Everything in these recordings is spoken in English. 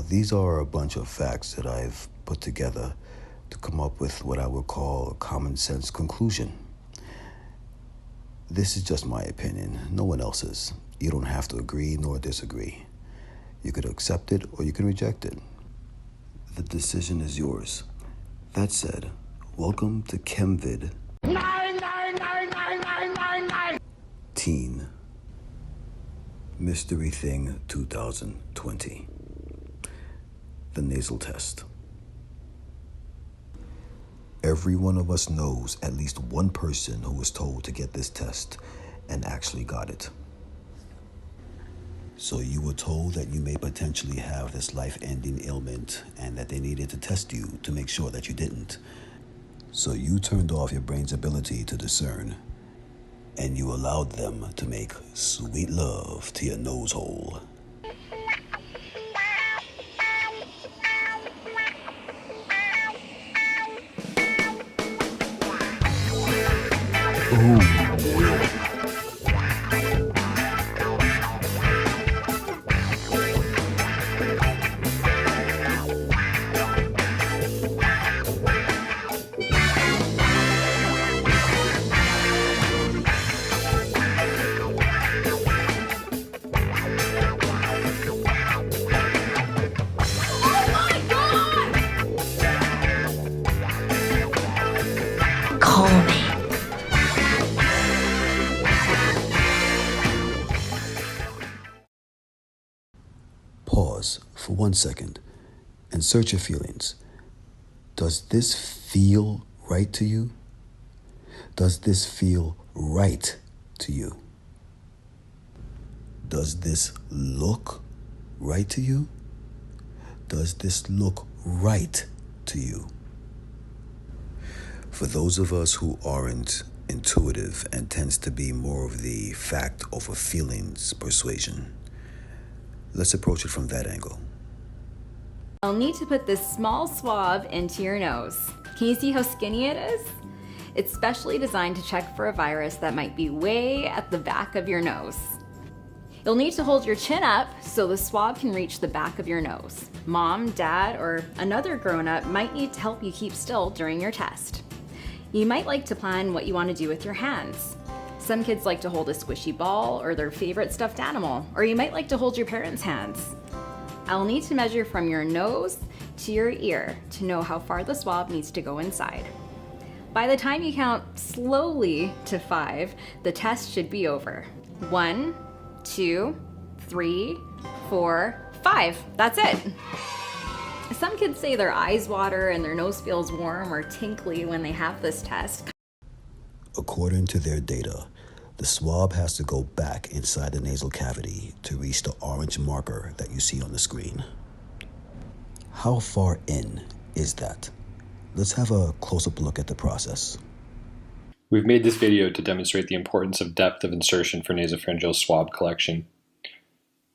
Now, these are a bunch of facts that I've put together to come up with what I would call a common sense conclusion. This is just my opinion, no one else's. You don't have to agree nor disagree. You could accept it or you can reject it. The decision is yours. That said, welcome to ChemVid 9 Teen Mystery Thing 2020. The nasal test. Every one of us knows at least one person who was told to get this test and actually got it. So you were told that you may potentially have this life-ending ailment and that they needed to test you to make sure that you didn't. So you turned off your brain's ability to discern, and you allowed them to make sweet love to your nose hole. Ooh. Pause for 1 second and search your feelings. Does this feel right to you? Does this feel right to you? Does this look right to you? Does this look right to you? For those of us who aren't intuitive and tends to be more of the fact over feelings persuasion, let's approach it from that angle. I'll need to put this small swab into your nose. Can you see how skinny it is? It's specially designed to check for a virus that might be way at the back of your nose. You'll need to hold your chin up so the swab can reach the back of your nose. Mom, dad, or another grown-up might need to help you keep still during your test. You might like to plan what you want to do with your hands. Some kids like to hold a squishy ball or their favorite stuffed animal, or you might like to hold your parents' hands. I'll need to measure from your nose to your ear to know how far the swab needs to go inside. By the time you count slowly to 5, the test should be over. 1, 2, 3, 4, 5. That's it. Some kids say their eyes water and their nose feels warm or tingly when they have this test. According to their data, the swab has to go back inside the nasal cavity to reach the orange marker that you see on the screen. How far in is that? Let's have a close-up look at the process. We've made this video to demonstrate the importance of depth of insertion for nasopharyngeal swab collection.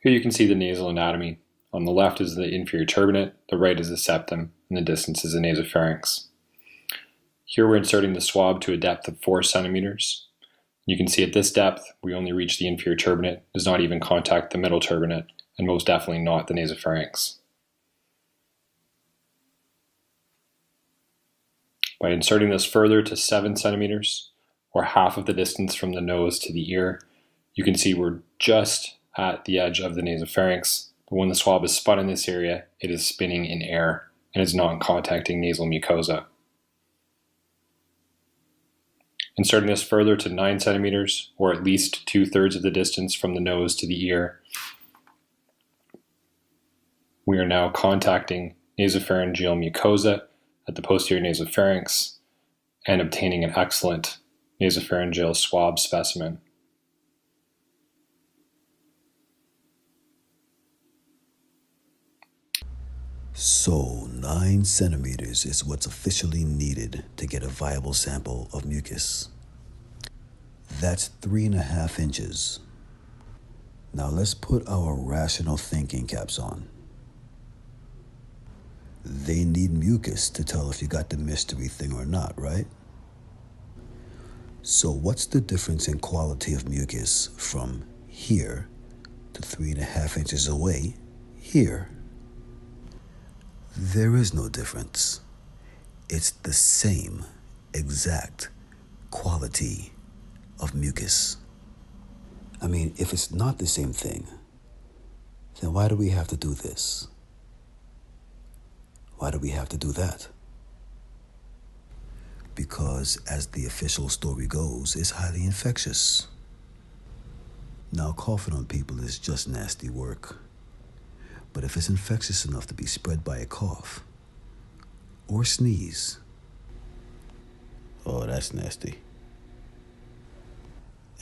Here you can see the nasal anatomy. On the left is the inferior turbinate, the right is the septum, and the distance is the nasopharynx. Here we're inserting the swab to a depth of 4 centimeters. You can see at this depth, we only reach the inferior turbinate, does not even contact the middle turbinate, and most definitely not the nasopharynx. By inserting this further to 7 centimeters, or half of the distance from the nose to the ear, you can see we're just at the edge of the nasopharynx, but when the swab is spun in this area, it is spinning in air and is not contacting nasal mucosa. Inserting this further to 9 centimeters, or at least 2/3 of the distance from the nose to the ear, we are now contacting nasopharyngeal mucosa at the posterior nasopharynx and obtaining an excellent nasopharyngeal swab specimen. So 9 centimeters is what's officially needed to get a viable sample of mucus. That's 3.5 inches. Now let's put our rational thinking caps on. They need mucus to tell if you got the mystery thing or not, right? So what's the difference in quality of mucus from here to 3.5 inches away here? There is no difference. It's the same exact quality of mucus. I mean, if it's not the same thing, then why do we have to do this? Why do we have to do that? Because, as the official story goes, it's highly infectious. Now, coughing on people is just nasty work. But if it's infectious enough to be spread by a cough or sneeze, oh, that's nasty.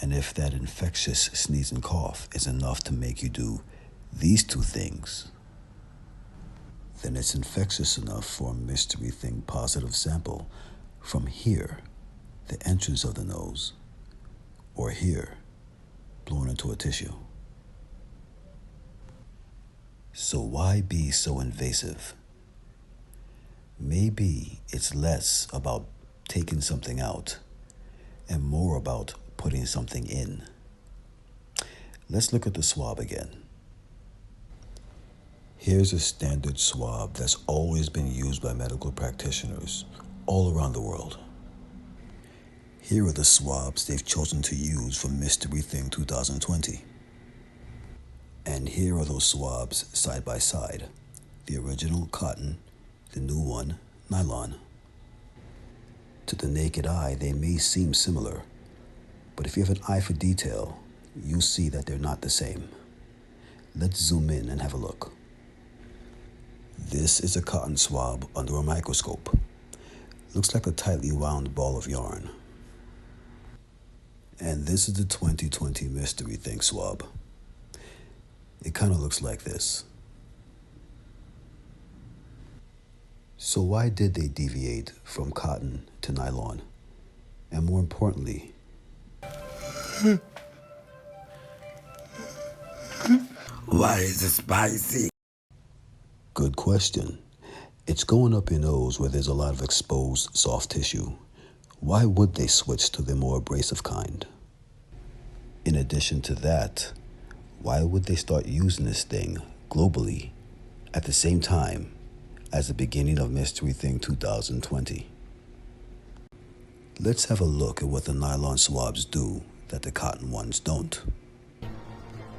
And if that infectious sneeze and cough is enough to make you do these two things, then it's infectious enough for a mystery thing positive sample from here, the entrance of the nose, or here, blown into a tissue. So why be so invasive? Maybe it's less about taking something out and more about putting something in. Let's look at the swab again. Here's a standard swab that's always been used by medical practitioners all around the world. Here are the swabs they've chosen to use for Mystery Thing 2020. And here are those swabs side by side. The original cotton, the new one nylon. To the naked eye, they may seem similar, but if you have an eye for detail, you'll see that they're not the same. Let's zoom in and have a look. This is a cotton swab under a microscope. Looks like a tightly wound ball of yarn. And this is the 2020 Mystery Thing swab. It kind of looks like this. So why did they deviate from cotton to nylon? And more importantly, why is it spicy? Good question. It's going up your nose where there's a lot of exposed soft tissue. Why would they switch to the more abrasive kind? In addition to that, why would they start using this thing globally at the same time as the beginning of Mystery Thing 2020? Let's have a look at what the nylon swabs do that the cotton ones don't.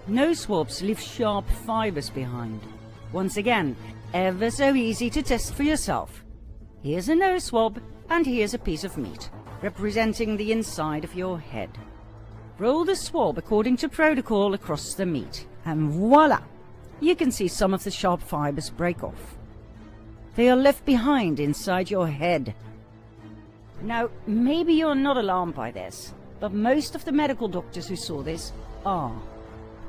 Nose swabs leave sharp fibers behind. Once again, ever so easy to test for yourself. Here's a nose swab, and here's a piece of meat, representing the inside of your head. Roll the swab according to protocol across the meat, and voila! You can see some of the sharp fibers break off. They are left behind inside your head. Now, maybe you're not alarmed by this, but most of the medical doctors who saw this are.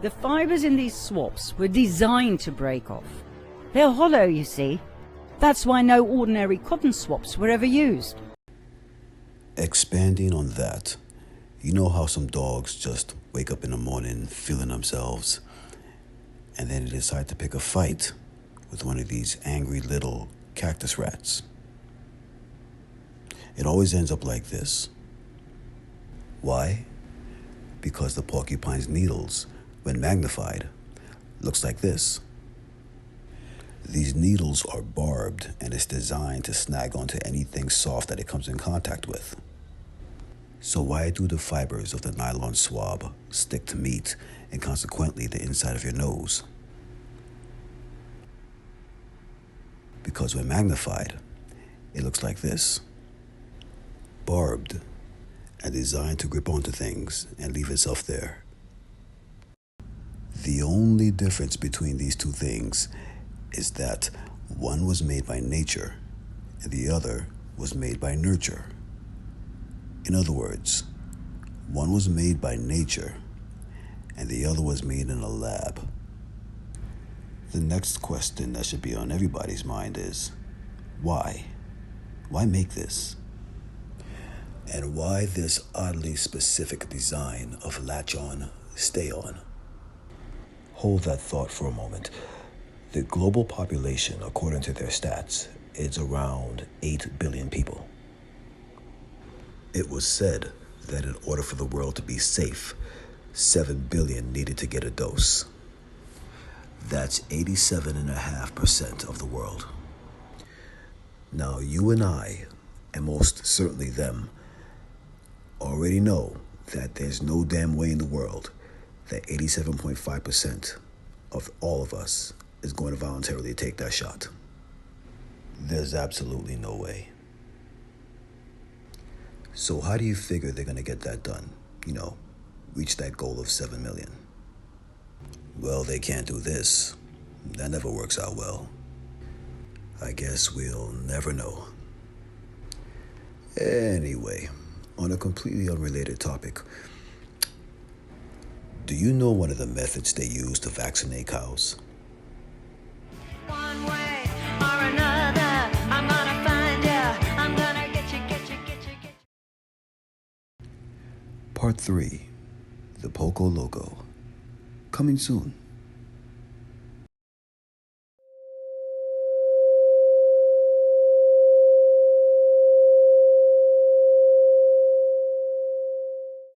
The fibers in these swabs were designed to break off. They're hollow, you see. That's why no ordinary cotton swabs were ever used. Expanding on that, you know how some dogs just wake up in the morning feeling themselves, and then they decide to pick a fight with one of these angry little cactus rats. It always ends up like this. Why? Because the porcupine's needles, when magnified, looks like this. These needles are barbed, and it's designed to snag onto anything soft that it comes in contact with. So why do the fibers of the nylon swab stick to meat and consequently the inside of your nose? Because when magnified, it looks like this. Barbed and designed to grip onto things and leave itself there. The only difference between these two things is that one was made by nature and the other was made by nurture. In other words, one was made by nature and the other was made in a lab. The next question that should be on everybody's mind is, why? Why make this? And why this oddly specific design of latch on, stay on? Hold that thought for a moment. The global population, according to their stats, is around 8 billion people. It was said that in order for the world to be safe, 7 billion needed to get a dose. That's 87.5% of the world. Now, you and I, and most certainly them, already know that there's no damn way in the world that 87.5% of all of us is going to voluntarily take that shot. There's absolutely no way. So how do you figure they're going to get that done? Reach that goal of 7 million? Well, they can't do this. That never works out well. I guess we'll never know. Anyway, on a completely unrelated topic, do you know one of the methods they use to vaccinate cows? One way or another, I'm gonna find you. I'm gonna get you. Part 3, the Poco Loco. Coming soon.